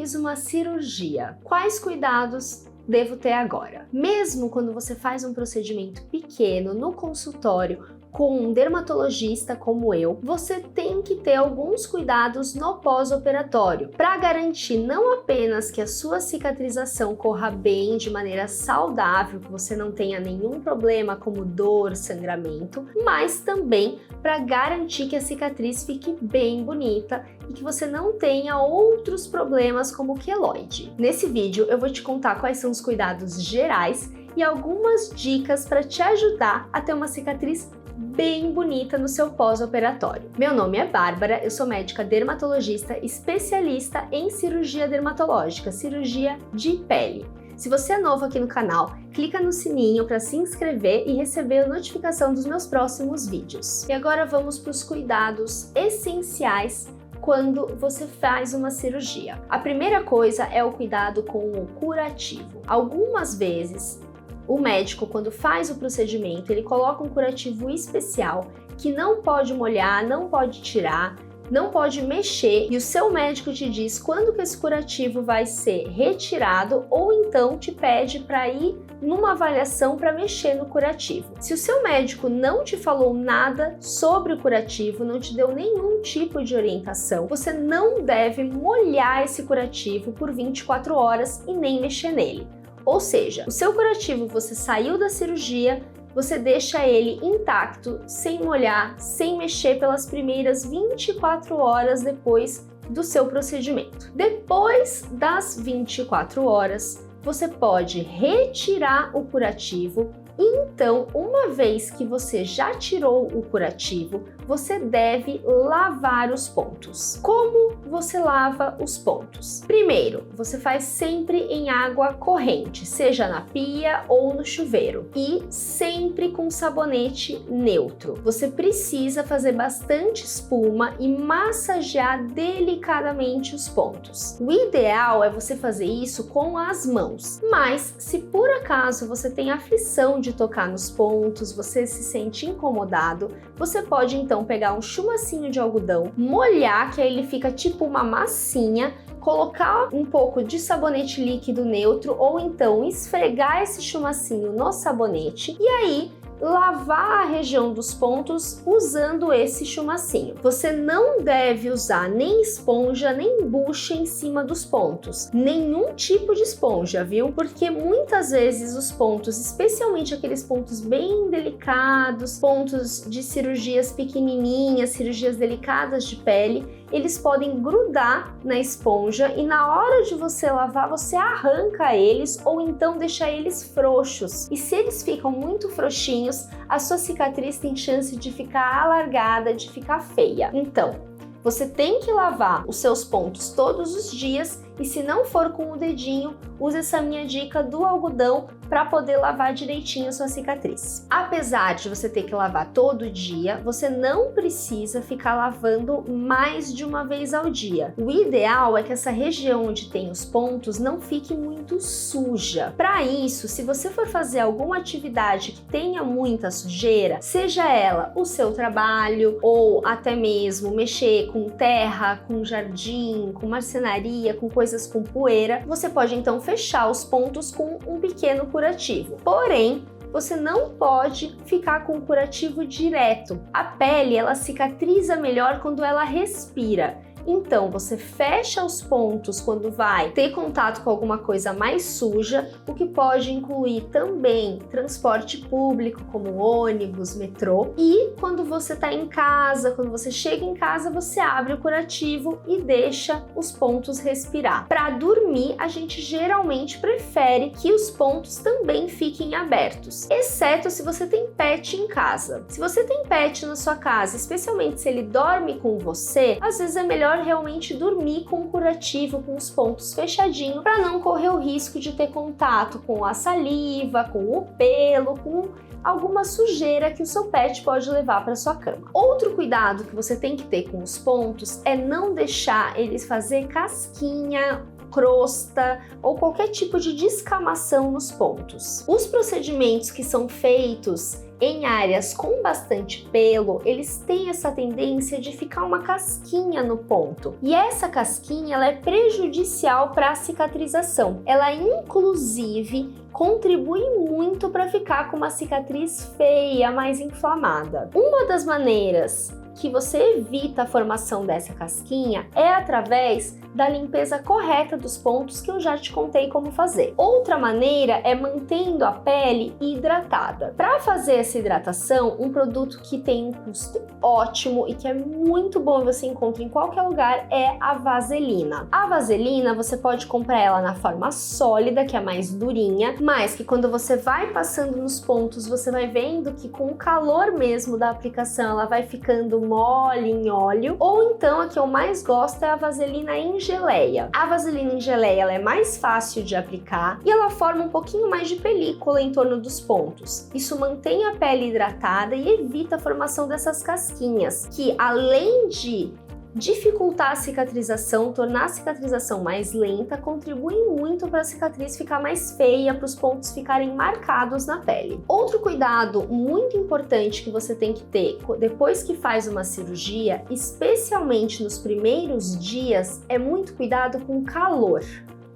fiz uma cirurgia. Quais cuidados devo ter agora? Mesmo quando você faz um procedimento pequeno no consultório com um dermatologista como eu, você tem que ter alguns cuidados no pós-operatório para garantir não apenas que a sua cicatrização corra bem de maneira saudável, que você não tenha nenhum problema como dor, sangramento, mas também para garantir que a cicatriz fique bem bonita e que você não tenha outros problemas como queloide. Nesse vídeo eu vou te contar quais são os cuidados gerais e algumas dicas para te ajudar a ter uma cicatriz bem bonita no seu pós-operatório. Meu nome é Bárbara, eu sou médica dermatologista especialista em cirurgia dermatológica, cirurgia de pele. Se você é novo aqui no canal, clica no sininho para se inscrever e receber a notificação dos meus próximos vídeos. E agora vamos para os cuidados essenciais quando você faz uma cirurgia. A primeira coisa é o cuidado com o curativo. Algumas vezes o médico, quando faz o procedimento, ele coloca um curativo especial que não pode molhar, não pode tirar, não pode mexer, e o seu médico te diz quando que esse curativo vai ser retirado ou então te pede para ir numa avaliação para mexer no curativo. Se o seu médico não te falou nada sobre o curativo, não te deu nenhum tipo de orientação, você não deve molhar esse curativo por 24 horas e nem mexer nele. Ou seja, o seu curativo, você saiu da cirurgia, você deixa ele intacto, sem molhar, sem mexer pelas primeiras 24 horas depois do seu procedimento. Depois das 24 horas, você pode retirar o curativo. Então, uma vez que você já tirou o curativo, você deve lavar os pontos. Como você lava os pontos? Primeiro, você faz sempre em água corrente, seja na pia ou no chuveiro, e sempre com sabonete neutro. Você precisa fazer bastante espuma e massagear delicadamente os pontos. O ideal é você fazer isso com as mãos, mas se por acaso você tem aflição de tocar nos pontos, você se sente incomodado, você pode então pegar um chumacinho de algodão, molhar, que aí ele fica tipo uma massinha, colocar um pouco de sabonete líquido neutro ou então esfregar esse chumacinho no sabonete e aí lavar a região dos pontos usando esse chumacinho. Você não deve usar nem esponja nem bucha em cima dos pontos, nenhum tipo de esponja, viu? Porque muitas vezes os pontos, especialmente aqueles pontos bem delicados, pontos de cirurgias pequenininhas, cirurgias delicadas de pele, eles podem grudar na esponja e na hora de você lavar, você arranca eles ou então deixa eles frouxos. E se eles ficam muito frouxinhos, a sua cicatriz tem chance de ficar alargada, de ficar feia. Então, você tem que lavar os seus pontos todos os dias e se não for com o dedinho, use essa minha dica do algodão para poder lavar direitinho a sua cicatriz. Apesar de você ter que lavar todo dia, você não precisa ficar lavando mais de uma vez ao dia. O ideal é que essa região onde tem os pontos não fique muito suja. Para isso, se você for fazer alguma atividade que tenha muita sujeira, seja ela o seu trabalho ou até mesmo mexer com terra, com jardim, com marcenaria, com coisas com poeira, você pode então fechar os pontos com um pequeno curativo. Porém, você não pode ficar com o curativo direto. A pele, ela cicatriza melhor quando ela respira. Então, você fecha os pontos quando vai ter contato com alguma coisa mais suja, o que pode incluir também transporte público, como ônibus, metrô. E quando você está em casa, quando você chega em casa, você abre o curativo e deixa os pontos respirar. Para dormir, a gente geralmente prefere que os pontos também fiquem abertos, exceto se você tem pet em casa. Se você tem pet na sua casa, especialmente se ele dorme com você, às vezes é melhor realmente dormir com o curativo, com os pontos fechadinhos, para não correr o risco de ter contato com a saliva, com o pelo, com alguma sujeira que o seu pet pode levar para sua cama. Outro cuidado que você tem que ter com os pontos é não deixar eles fazer casquinha crosta ou qualquer tipo de descamação nos pontos. Os procedimentos que são feitos em áreas com bastante pelo, eles têm essa tendência de ficar uma casquinha no ponto. E essa casquinha, ela é prejudicial para a cicatrização. Ela, inclusive, contribui muito para ficar com uma cicatriz feia, mais inflamada. Uma das maneiras que você evita a formação dessa casquinha é através da limpeza correta dos pontos, que eu já te contei como fazer. Outra maneira é mantendo a pele hidratada. Para fazer essa hidratação, um produto que tem um custo ótimo e que é muito bom e você encontra em qualquer lugar é a vaselina. A vaselina você pode comprar ela na forma sólida, que é mais durinha, mas que quando você vai passando nos pontos, você vai vendo que com o calor mesmo da aplicação, ela vai ficando mole em óleo. Ou então a que eu mais gosto é a vaselina em geleia. A vaselina em geleia, ela é mais fácil de aplicar e ela forma um pouquinho mais de película em torno dos pontos. Isso mantém a pele hidratada e evita a formação dessas casquinhas, que além de dificultar a cicatrização, tornar a cicatrização mais lenta, contribui muito para a cicatriz ficar mais feia, para os pontos ficarem marcados na pele. Outro cuidado muito importante que você tem que ter depois que faz uma cirurgia, especialmente nos primeiros dias, é muito cuidado com calor.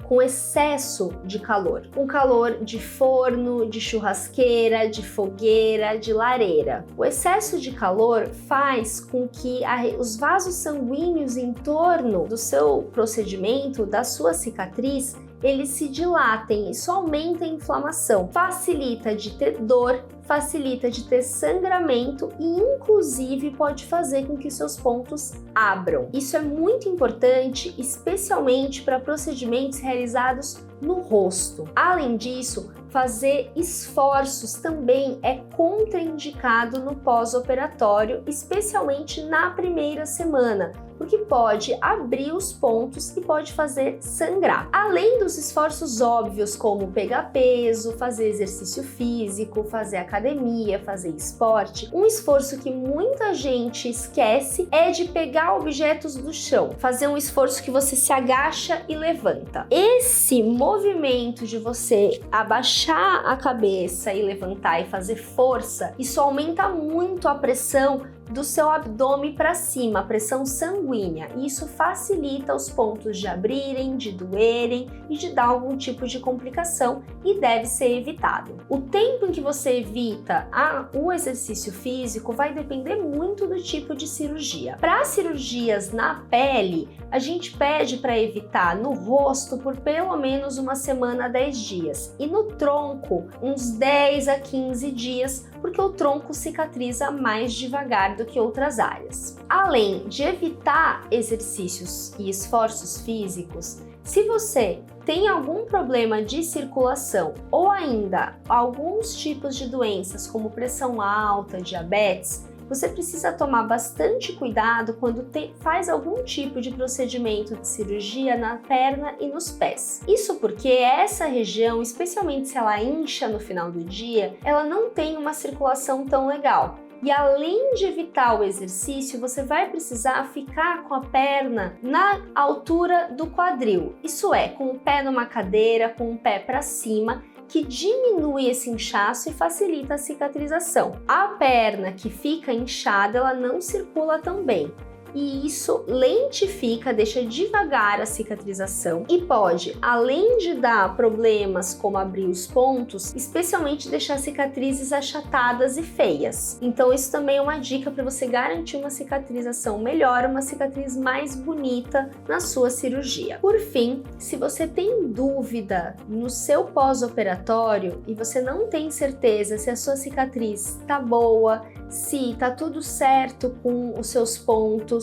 Com excesso de calor. Um calor de forno, de churrasqueira, de fogueira, de lareira. O excesso de calor faz com que os vasos sanguíneos em torno do seu procedimento, da sua cicatriz, eles se dilatem, isso aumenta a inflamação, facilita de ter dor, facilita de ter sangramento e inclusive pode fazer com que seus pontos abram. Isso é muito importante, especialmente para procedimentos realizados no rosto. Além disso, fazer esforços também é contraindicado no pós-operatório, especialmente na primeira semana, porque pode abrir os pontos e pode fazer sangrar. Além dos esforços óbvios, como pegar peso, fazer exercício físico, fazer academia, fazer esporte, um esforço que muita gente esquece é de pegar objetos do chão, fazer um esforço que você se agacha e levanta. Esse movimento de você abaixar a cabeça e levantar e fazer força, isso aumenta muito a pressão do seu abdômen para cima, a pressão sanguínea, e isso facilita os pontos de abrirem, de doerem e de dar algum tipo de complicação e deve ser evitado. O tempo em que você evita o exercício físico vai depender muito do tipo de cirurgia. Para cirurgias na pele, a gente pede para evitar no rosto por pelo menos uma semana a 10 dias e no tronco uns 10 a 15 dias, porque o tronco cicatriza mais devagar do que outras áreas. Além de evitar exercícios e esforços físicos, se você tem algum problema de circulação ou ainda alguns tipos de doenças como pressão alta, diabetes, você precisa tomar bastante cuidado quando faz algum tipo de procedimento de cirurgia na perna e nos pés. Isso porque essa região, especialmente se ela incha no final do dia, ela não tem uma circulação tão legal. E além de evitar o exercício, você vai precisar ficar com a perna na altura do quadril. Isso é, com o pé numa cadeira, com o pé para cima, que diminui esse inchaço e facilita a cicatrização. A perna que fica inchada, ela não circula tão bem. E isso lentifica, deixa devagar a cicatrização e pode, além de dar problemas como abrir os pontos, especialmente deixar cicatrizes achatadas e feias. Então isso também é uma dica para você garantir uma cicatrização melhor, uma cicatriz mais bonita na sua cirurgia. Por fim, se você tem dúvida no seu pós-operatório e você não tem certeza se a sua cicatriz tá boa, se tá tudo certo com os seus pontos,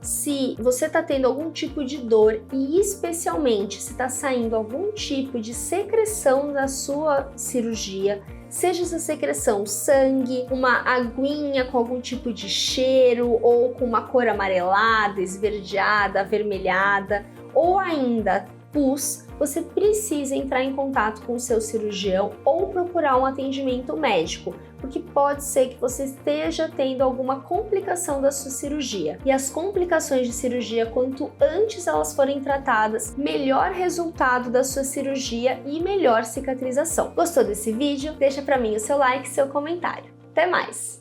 se você tá tendo algum tipo de dor e especialmente se tá saindo algum tipo de secreção da sua cirurgia, seja essa secreção sangue, uma aguinha com algum tipo de cheiro ou com uma cor amarelada, esverdeada, avermelhada ou ainda pus, você precisa entrar em contato com o seu cirurgião ou procurar um atendimento médico, porque pode ser que você esteja tendo alguma complicação da sua cirurgia. E as complicações de cirurgia, quanto antes elas forem tratadas, melhor resultado da sua cirurgia e melhor cicatrização. Gostou desse vídeo? Deixa pra mim o seu like e seu comentário. Até mais!